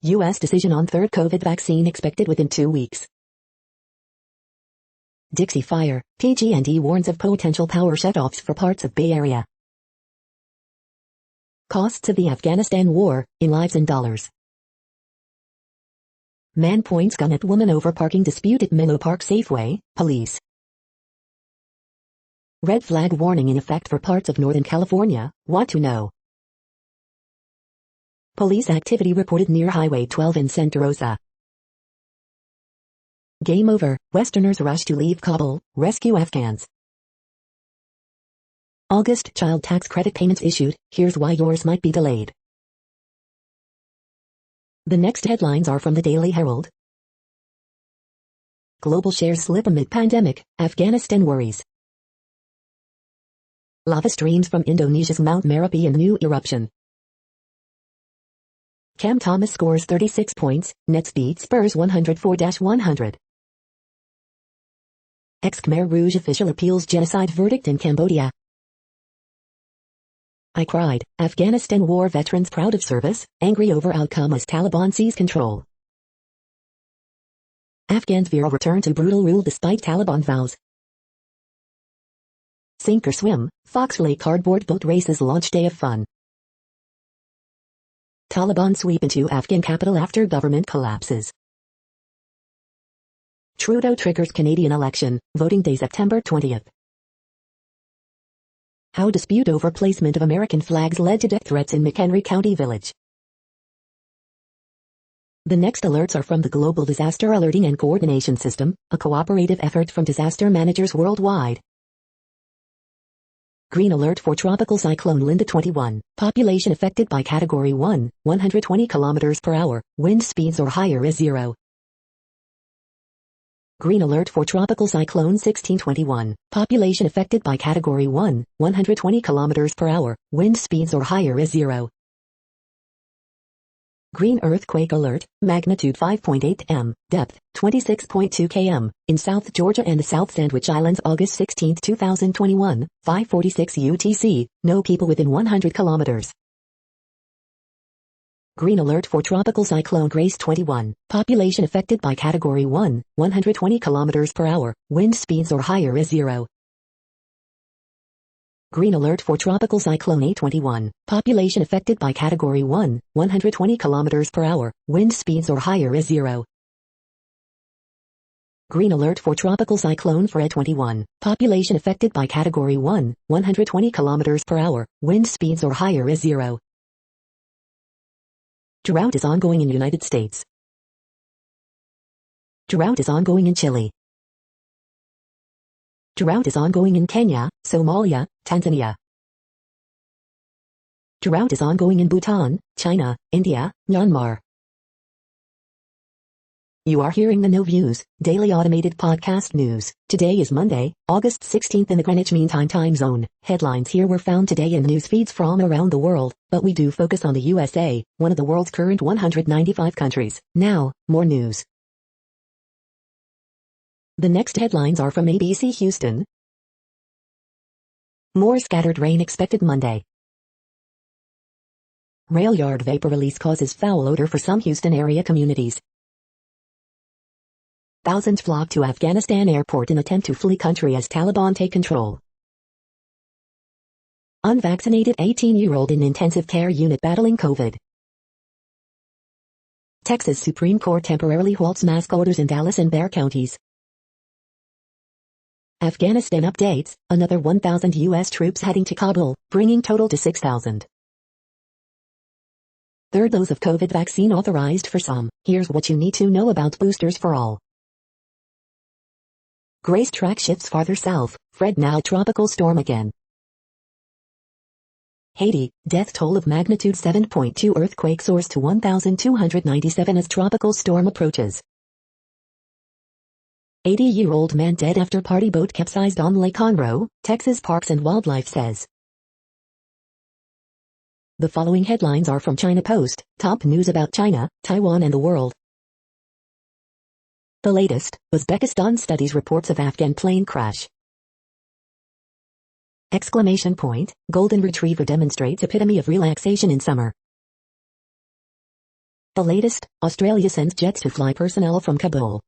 U.S. decision on third COVID vaccine expected within 2 weeks. Dixie Fire, PG&E warns of potential power shutoffs for parts of Bay Area. Costs of the Afghanistan war, in lives and dollars. Man points gun at woman over parking dispute at Menlo Park Safeway, police. Red flag warning in effect for parts of Northern California, what to know. Police activity reported near Highway 12 in Santa Rosa. Game over, Westerners rush to leave Kabul, rescue Afghans. August child tax credit payments issued, here's why yours might be delayed. The next headlines are from the Daily Herald. Global shares slip amid pandemic, Afghanistan worries. Lava streams from Indonesia's Mount Merapi in new eruption. Cam Thomas scores 36 points, Nets beat Spurs 104-100. Ex-Khmer Rouge official appeals genocide verdict in Cambodia. I cried, Afghanistan war veterans proud of service, angry over outcome as Taliban seize control. Afghans veer return to brutal rule despite Taliban vows. Sink or swim, Fox Lake cardboard boat races launch day of fun. Taliban sweep into Afghan capital after government collapses. Trudeau triggers Canadian election, voting day September 20th. How dispute over placement of American flags led to death threats in McHenry County Village. The next alerts are from the Global Disaster Alerting and Coordination System, a cooperative effort from disaster managers worldwide. Green alert for Tropical Cyclone Linda 21, population affected by Category 1, 120 km per hour, wind speeds or higher is 0. Green alert for Tropical Cyclone 1621, population affected by Category 1, 120 km per hour, wind speeds or higher is 0. Green earthquake alert, magnitude 5.8 m, depth, 26.2 km, in South Georgia and the South Sandwich Islands August 16, 2021, 5:46 UTC, no people within 100 kilometers. Green alert for Tropical Cyclone Grace 21, population affected by Category 1, 120 km per hour, wind speeds or higher is 0. Green alert for Tropical Cyclone A21, population affected by Category 1, 120 km per hour, wind speeds or higher is 0. Green alert for Tropical Cyclone Fred 21, population affected by Category 1, 120 km per hour, wind speeds or higher is 0. Drought is ongoing in United States. Drought is ongoing in Chile. Drought is ongoing in Kenya, Somalia, Tanzania. Drought is ongoing in Bhutan, China, India, Myanmar. You are hearing the No Views, daily automated podcast news. Today is Monday, August 16th in the Greenwich Mean Time zone. Headlines here were found today in news feeds from around the world, but we do focus on the USA, one of the world's current 195 countries. Now, more news. The next headlines are from ABC Houston. More scattered rain expected Monday. Rail yard vapor release causes foul odor for some Houston area communities. Thousands flock to Afghanistan airport in attempt to flee country as Taliban take control. Unvaccinated 18-year-old in intensive care unit battling COVID. Texas Supreme Court temporarily halts mask orders in Dallas and Bexar counties. Afghanistan updates, another 1,000 U.S. troops heading to Kabul, bringing total to 6,000. Third dose of COVID vaccine authorized for some. Here's what you need to know about boosters for all. Grace track shifts farther south, Fred now tropical storm again. Haiti, death toll of magnitude 7.2 earthquake soars to 1,297 as tropical storm approaches. 80-year-old man dead after party boat capsized on Lake Conroe, Texas Parks and Wildlife says. The following headlines are from China Post, top news about China, Taiwan and the world. The latest, Uzbekistan studies reports of Afghan plane crash. Exclamation point, golden retriever demonstrates epitome of relaxation in summer. The latest, Australia sends jets to fly personnel from Kabul.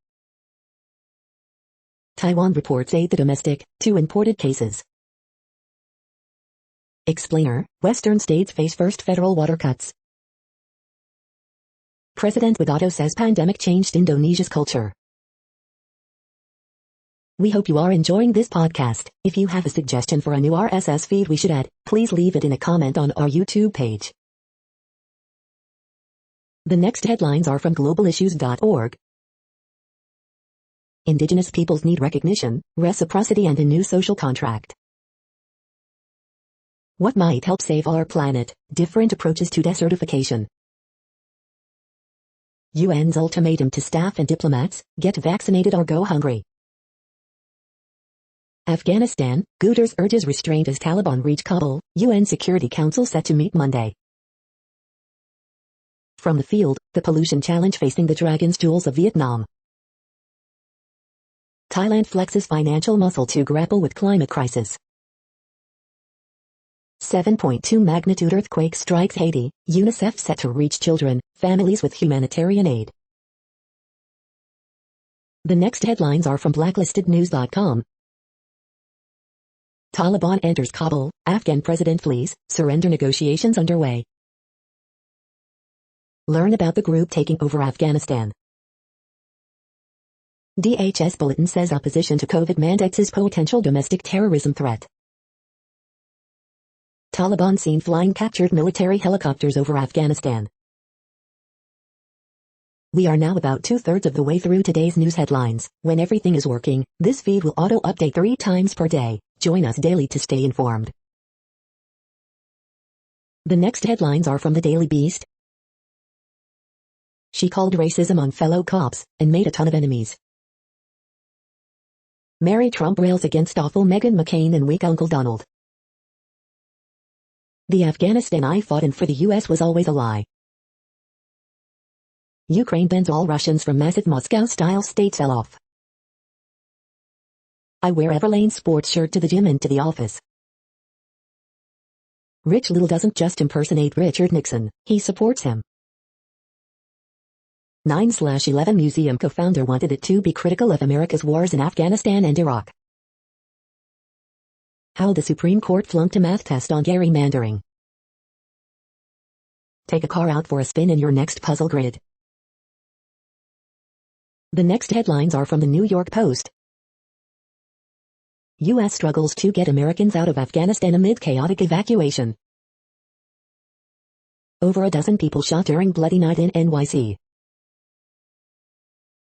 Taiwan reports 8 domestic, 2 imported cases. Explainer, Western states face first federal water cuts. President Widodo says pandemic changed Indonesia's culture. We hope you are enjoying this podcast. If you have a suggestion for a new RSS feed we should add, please leave it in a comment on our YouTube page. The next headlines are from globalissues.org. Indigenous peoples need recognition, reciprocity and a new social contract. What might help save our planet? Different approaches to desertification. UN's ultimatum to staff and diplomats, get vaccinated or go hungry. Afghanistan, Guterres urges restraint as Taliban reach Kabul, UN Security Council set to meet Monday. From the field, the pollution challenge facing the dragon's jewels of Vietnam. Thailand flexes financial muscle to grapple with climate crisis. 7.2 magnitude earthquake strikes Haiti, UNICEF set to reach children, families with humanitarian aid. The next headlines are from blacklistednews.com. Taliban enters Kabul, Afghan president flees, surrender negotiations underway. Learn about the group taking over Afghanistan. DHS bulletin says opposition to COVID mandates is potential domestic terrorism threat. Taliban seen flying captured military helicopters over Afghanistan. We are now about 2/3 of the way through today's news headlines. When everything is working, this feed will auto-update 3 times per day. Join us daily to stay informed. The next headlines are from the Daily Beast. She called racism on fellow cops and made a ton of enemies. Mary Trump rails against awful Meghan McCain and weak Uncle Donald. The Afghanistan I fought in for the US was always a lie. Ukraine bans all Russians from massive Moscow-style state sell-off. I wear Everlane sports shirt to the gym and to the office. Rich Little doesn't just impersonate Richard Nixon, he supports him. 9/11 Museum co-founder wanted it to be critical of America's wars in Afghanistan and Iraq. How the Supreme Court flunked a math test on gerrymandering. Take a car out for a spin in your next puzzle grid. The next headlines are from the New York Post. U.S. struggles to get Americans out of Afghanistan amid chaotic evacuation. Over a dozen people shot during Bloody Night in NYC.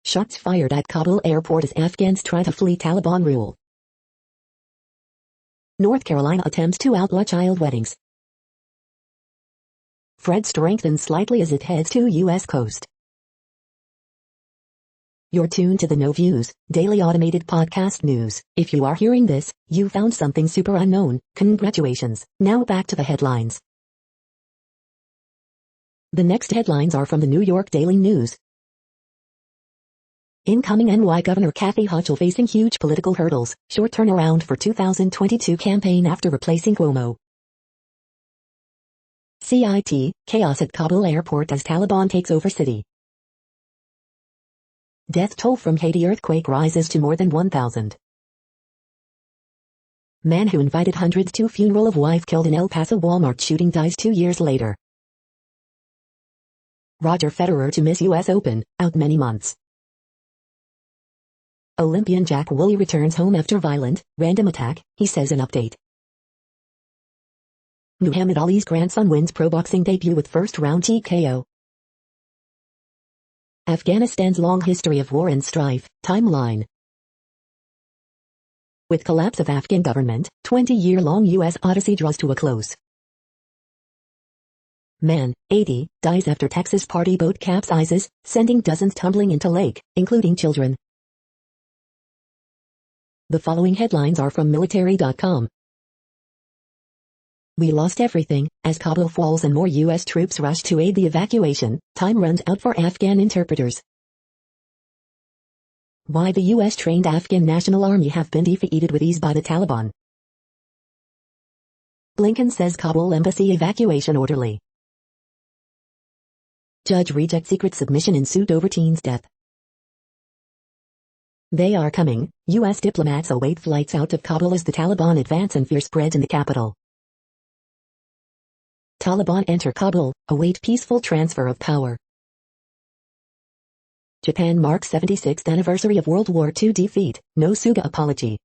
Shots fired at Kabul airport as Afghans try to flee Taliban rule. North Carolina attempts to outlaw child weddings. Fred strengthens slightly as it heads to U.S. coast. You're tuned to the No Views, daily automated podcast news. If you are hearing this, you found something super unknown. Congratulations. Now back to the headlines. The next headlines are from the New York Daily News. Incoming NY Governor Kathy Hochul facing huge political hurdles, short turnaround for 2022 campaign after replacing Cuomo. CIT, chaos at Kabul airport as Taliban takes over city. Death toll from Haiti earthquake rises to more than 1,000. Man who invited hundreds to funeral of wife killed in El Paso Walmart shooting dies 2 years later. Roger Federer to miss US Open, out many months. Olympian Jack Woolley returns home after violent, random attack, he says in update. Muhammad Ali's grandson wins pro boxing debut with first-round TKO. Afghanistan's long history of war and strife, timeline. With collapse of Afghan government, 20-year-long U.S. odyssey draws to a close. Man, 80, dies after Texas party boat capsizes, sending dozens tumbling into lake, including children. The following headlines are from military.com. We lost everything, as Kabul falls and more U.S. troops rush to aid the evacuation, time runs out for Afghan interpreters. Why the U.S.-trained Afghan National Army have been defeated with ease by the Taliban. Blinken says Kabul embassy evacuation orderly. Judge rejects secret submission in suit over teen's death. They are coming, U.S. diplomats await flights out of Kabul as the Taliban advance and fear spreads in the capital. Taliban enter Kabul, await peaceful transfer of power. Japan marks 76th anniversary of World War II defeat, no Suga apology.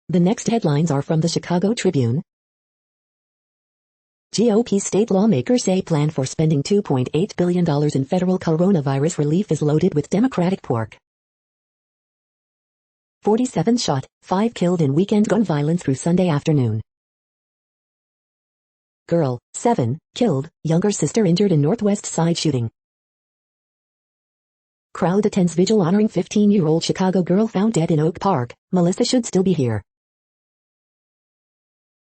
The next headlines are from the Chicago Tribune. GOP state lawmakers say plan for spending $2.8 billion in federal coronavirus relief is loaded with Democratic pork. 47 shot, 5 killed in weekend gun violence through Sunday afternoon. Girl, 7, killed, younger sister injured in Northwest Side shooting. Crowd attends vigil honoring 15-year-old Chicago girl found dead in Oak Park. Melissa should still be here.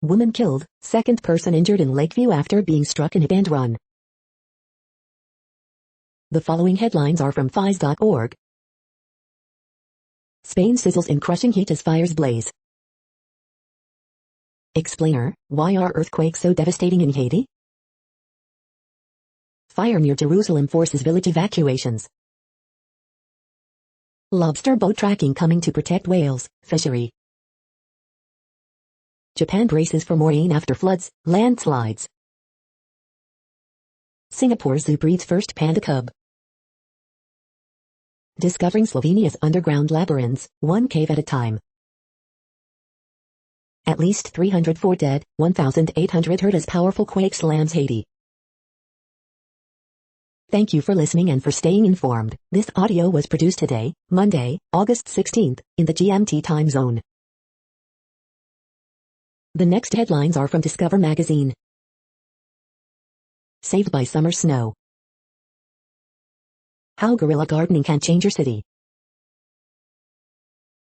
Woman killed, second person injured in Lakeview after being struck in hit and run. The following headlines are from FIS.org. Spain sizzles in crushing heat as fires blaze. Explainer, why are earthquakes so devastating in Haiti? Fire near Jerusalem forces village evacuations. Lobster boat tracking coming to protect whales, fishery. Japan braces for more rain after floods, landslides. Singapore zoo breeds first panda cub. Discovering Slovenia's underground labyrinths, one cave at a time. At least 304 dead, 1,800 hurt as powerful quake slams Haiti. Thank you for listening and for staying informed. This audio was produced today, Monday, August 16th, in the GMT time zone. The next headlines are from Discover magazine. Saved by summer snow. How guerrilla gardening can change your city.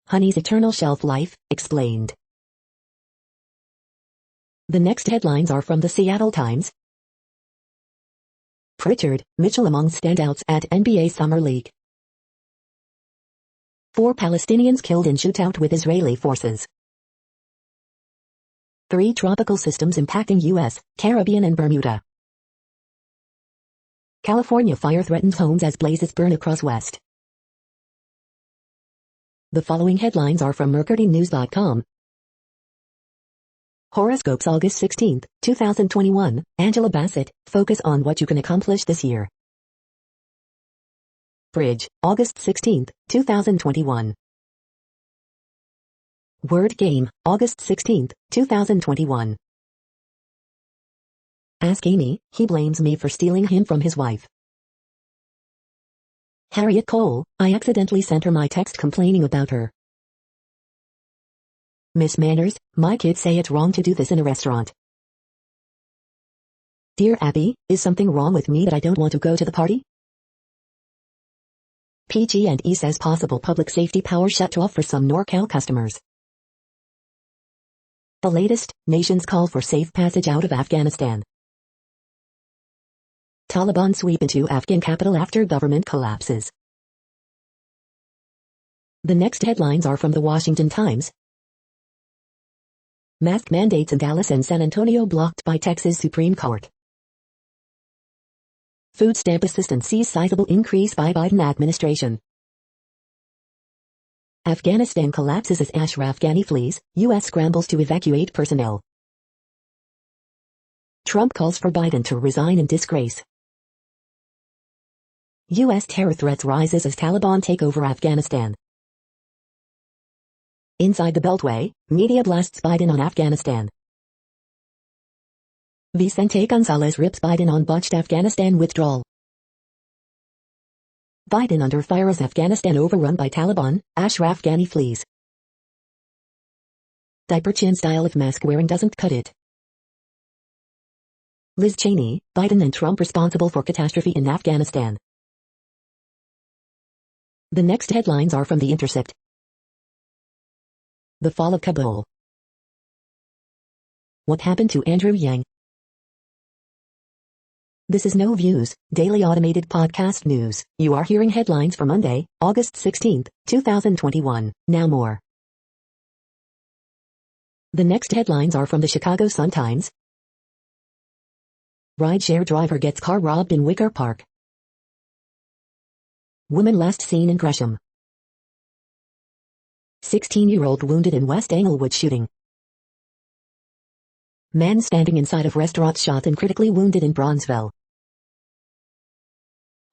Honey's eternal shelf life, explained. The next headlines are from the Seattle Times. Pritchard, Mitchell among standouts at NBA Summer League. 4 Palestinians killed in shootout with Israeli forces. 3 tropical systems impacting U.S., Caribbean and Bermuda. California fire threatens homes as blazes burn across West. The following headlines are from MercuryNews.com. Horoscopes August 16, 2021, Angela Bassett, focus on what you can accomplish this year. Bridge, August 16, 2021. Word Game, August 16, 2021. Ask Amy, he blames me for stealing him from his wife. Harriet Cole, I accidentally sent her my text complaining about her. Miss Manners, my kids say it's wrong to do this in a restaurant. Dear Abby, is something wrong with me that I don't want to go to the party? PG&E says possible public safety power shut off for some NorCal customers. The latest, nations call for safe passage out of Afghanistan. Taliban sweep into Afghan capital after government collapses. The next headlines are from the Washington Times. Mask mandates in Dallas and San Antonio blocked by Texas Supreme Court. Food stamp assistance sees sizable increase by Biden administration. Afghanistan collapses as Ashraf Ghani flees, U.S. scrambles to evacuate personnel. Trump calls for Biden to resign in disgrace. U.S. terror threats rises as Taliban take over Afghanistan. Inside the Beltway, media blasts Biden on Afghanistan. Vicente Gonzalez rips Biden on botched Afghanistan withdrawal. Biden under fire as Afghanistan overrun by Taliban, Ashraf Ghani flees. Diaper chin style if mask wearing doesn't cut it. Liz Cheney, Biden and Trump responsible for catastrophe in Afghanistan. The next headlines are from The Intercept. The fall of Kabul. What happened to Andrew Yang? This is No Views, daily automated podcast news. You are hearing headlines for Monday, August 16, 2021. Now more. The next headlines are from the Chicago Sun-Times. Rideshare driver gets car robbed in Wicker Park. Woman last seen in Gresham. 16-year-old wounded in West Englewood shooting. Man standing inside of restaurant shot and critically wounded in Bronzeville.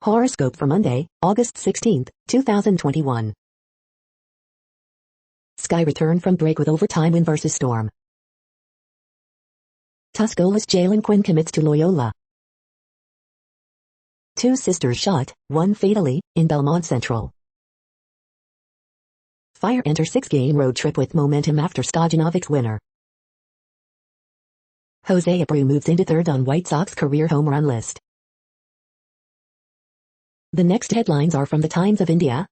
Horoscope for Monday, August 16, 2021. Sky return from break with overtime win versus Storm. Tuscola's Jalen Quinn commits to Loyola. Two sisters shot, one fatally, in Belmont Central. Fire enter six-game road trip with momentum after Stojanovic's winner. Jose Abreu moves into third on White Sox career home run list. The next headlines are from the Times of India.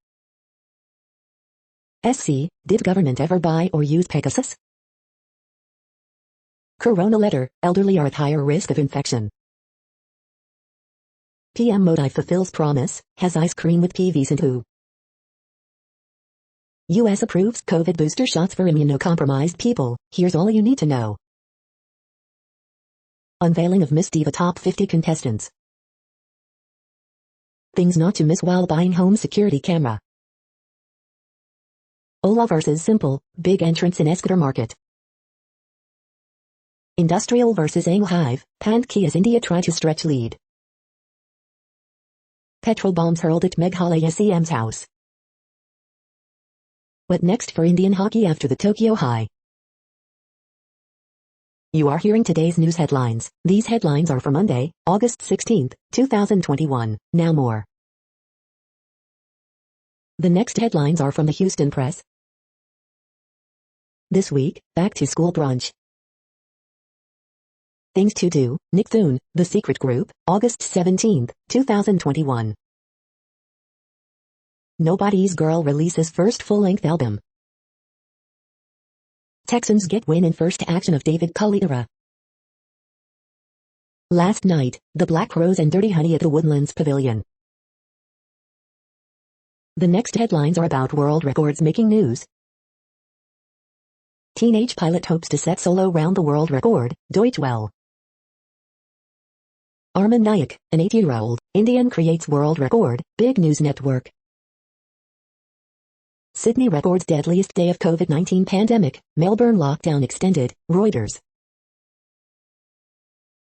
SC, did government ever buy or use Pegasus? Corona letter, elderly are at higher risk of infection. PM Modi fulfills promise, has ice cream with PVs and who? US approves COVID booster shots for immunocompromised people, here's all you need to know. Unveiling of Miss Diva Top 50 contestants. Things not to miss while buying home security camera. Ola versus Simple, big entrance in Escobar market. Industrial versus Ang Hive, Pankey as India try to stretch lead. Petrol bombs hurled at Meghalaya CM's house. What next for Indian hockey after the Tokyo High? You are hearing today's news headlines. These headlines are for Monday, August 16, 2021. Now more. The next headlines are from the Houston Press. This week, back to school brunch. Things to do, Nick Thune, The Secret Group, August 17, 2021. Nobody's Girl releases first full-length album. Texans get win in first action of David Culley era. Last night, the Black Rose and Dirty Honey at the Woodlands Pavilion. The next headlines are about world records making news. Teenage pilot hopes to set solo round the world record, Deutsche Welle. Arman Nayak, an 8-year-old Indian creates world record, Big News Network. Sydney records deadliest day of COVID-19 pandemic, Melbourne lockdown extended, Reuters.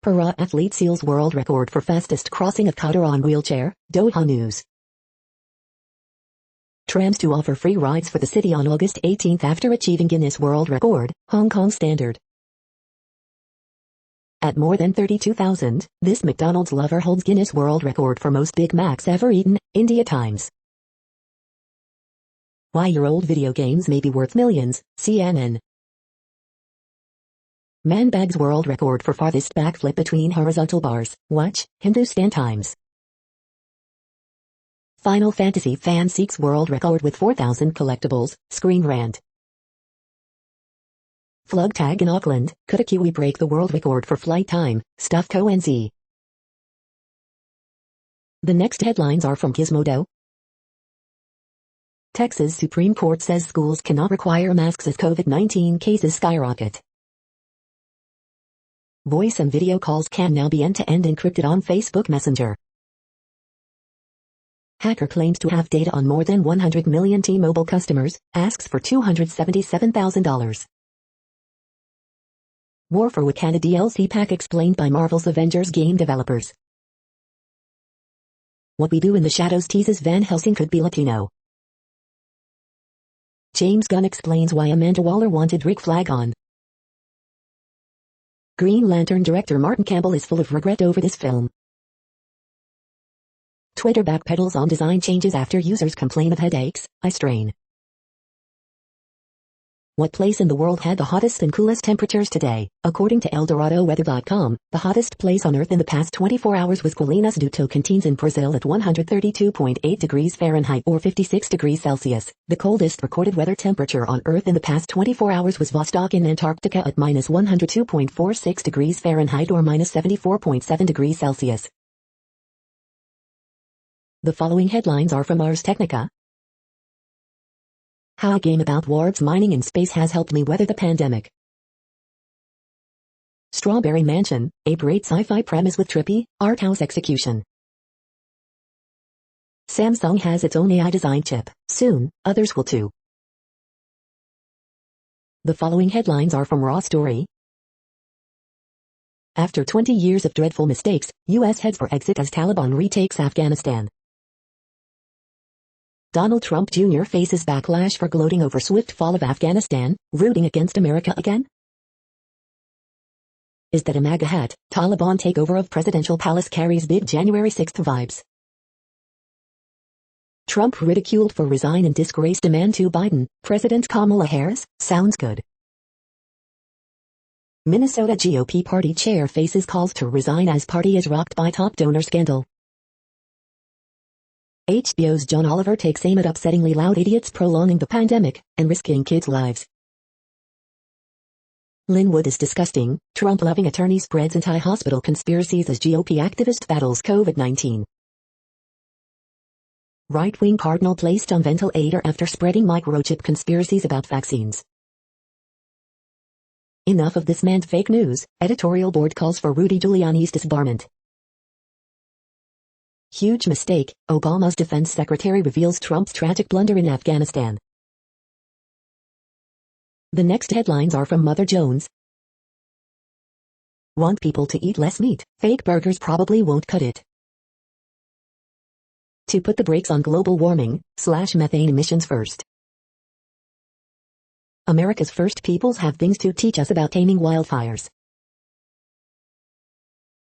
Para athlete seals world record for fastest crossing of Qatar on wheelchair, Doha News. Trams to offer free rides for the city on August 18 after achieving Guinness World Record, Hong Kong Standard. At more than 32,000, this McDonald's lover holds Guinness World Record for most Big Macs ever eaten, India Times. Why your old video games may be worth millions, CNN. Man bags world record for farthest backflip between horizontal bars, watch, Hindustan Times. Final Fantasy fan seeks world record with 4,000 collectibles, Screen Rant. Flug tag in Auckland, could a Kiwi break the world record for flight time, Stuff Co. NZ. The next headlines are from Gizmodo. Texas Supreme Court says schools cannot require masks as COVID-19 cases skyrocket. Voice and video calls can now be end-to-end encrypted on Facebook Messenger. Hacker claims to have data on more than 100 million T-Mobile customers, asks for $277,000. War for Wakanda DLC pack explained by Marvel's Avengers game developers. What We Do in the Shadows teases Van Helsing could be Latino. James Gunn explains why Amanda Waller wanted Rick Flag on. Green Lantern director Martin Campbell is full of regret over this film. Twitter backpedals on design changes after users complain of headaches, eye strain. What place in the world had the hottest and coolest temperatures today? According to ElDoradoWeather.com, the hottest place on Earth in the past 24 hours was Colinas do Tocantins in Brazil at 132.8 degrees Fahrenheit or 56 degrees Celsius. The coldest recorded weather temperature on Earth in the past 24 hours was Vostok in Antarctica at minus 102.46 degrees Fahrenheit or minus 74.7 degrees Celsius. The following headlines are from Ars Technica. How a game about warps mining in space has helped me weather the pandemic. Strawberry Mansion, a great sci-fi premise with trippy, art house execution. Samsung has its own AI design chip. Soon, others will too. The following headlines are from Raw Story. After 20 years of dreadful mistakes, U.S. heads for exit as Taliban retakes Afghanistan. Donald Trump Jr. faces backlash for gloating over swift fall of Afghanistan, rooting against America again? Is that a MAGA hat? Taliban takeover of presidential palace carries big January 6th vibes. Trump ridiculed for resign and disgrace demand to Biden. President Kamala Harris, sounds good. Minnesota GOP party chair faces calls to resign as party is rocked by top donor scandal. HBO's John Oliver takes aim at upsettingly loud idiots prolonging the pandemic and risking kids' lives. Linwood is disgusting. Trump-loving attorney spreads anti-hospital conspiracies as GOP activist battles COVID-19. Right-wing cardinal placed on ventilator after spreading microchip conspiracies about vaccines. Enough of this man's fake news. Editorial board calls for Rudy Giuliani's disbarment. Huge mistake. Obama's defense secretary reveals Trump's tragic blunder in Afghanistan. The next headlines are from Mother Jones. Want people to eat less meat? Fake burgers probably won't cut it. To put the brakes on global warming, slash methane emissions first. America's first peoples have things to teach us about taming wildfires.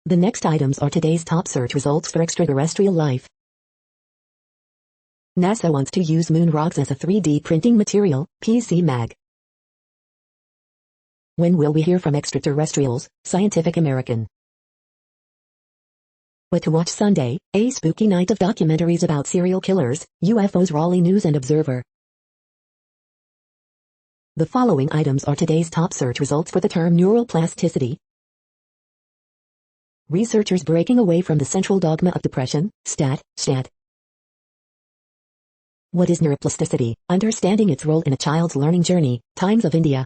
The next items are today's top search results for extraterrestrial life. NASA wants to use moon rocks as a 3D printing material, PC Mag. When will we hear from extraterrestrials? Scientific American. What to watch Sunday, a spooky night of documentaries about serial killers, UFOs. Raleigh News and Observer. The following items are today's top search results for the term neuroplasticity. Researchers breaking away from the central dogma of depression, stat. What is neuroplasticity? Understanding its role in a child's learning journey, Times of India.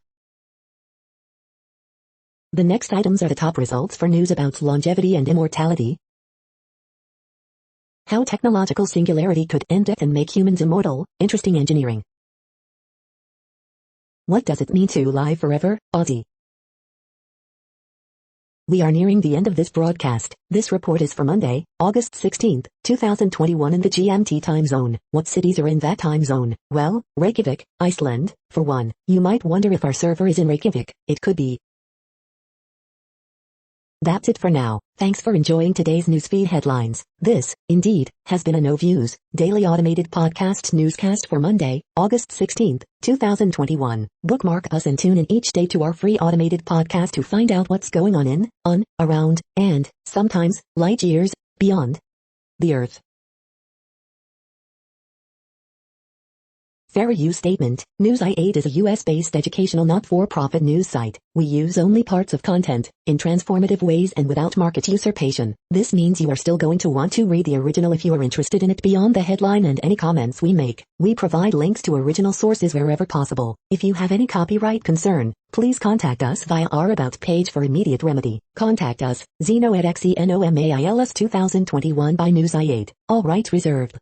The next items are the top results for news about longevity and immortality. How technological singularity could end death and make humans immortal, interesting engineering. What does it mean to live forever, Aussie? We are nearing the end of this broadcast. This report is for Monday, August 16, 2021 in the GMT time zone. What cities are in that time zone? Well, Reykjavik, Iceland, for one. You might wonder if our server is in Reykjavik. It could be. That's it for now. Thanks for enjoying today's newsfeed headlines. This, indeed, has been a No Views, daily automated podcast newscast for Monday, August 16, 2021. Bookmark us and tune in each day to our free automated podcast to find out what's going on, around, and, sometimes, light years, beyond the Earth. Fair use statement. News i8 is a US-based educational not-for-profit news site. We use only parts of content, in transformative ways and without market usurpation. This means you are still going to want to read the original if you are interested in it beyond the headline and any comments we make. We provide links to original sources wherever possible. If you have any copyright concern, please contact us via our About page for immediate remedy. Contact us, Zeno at XENOMAILS 2021 by News i8. All rights reserved.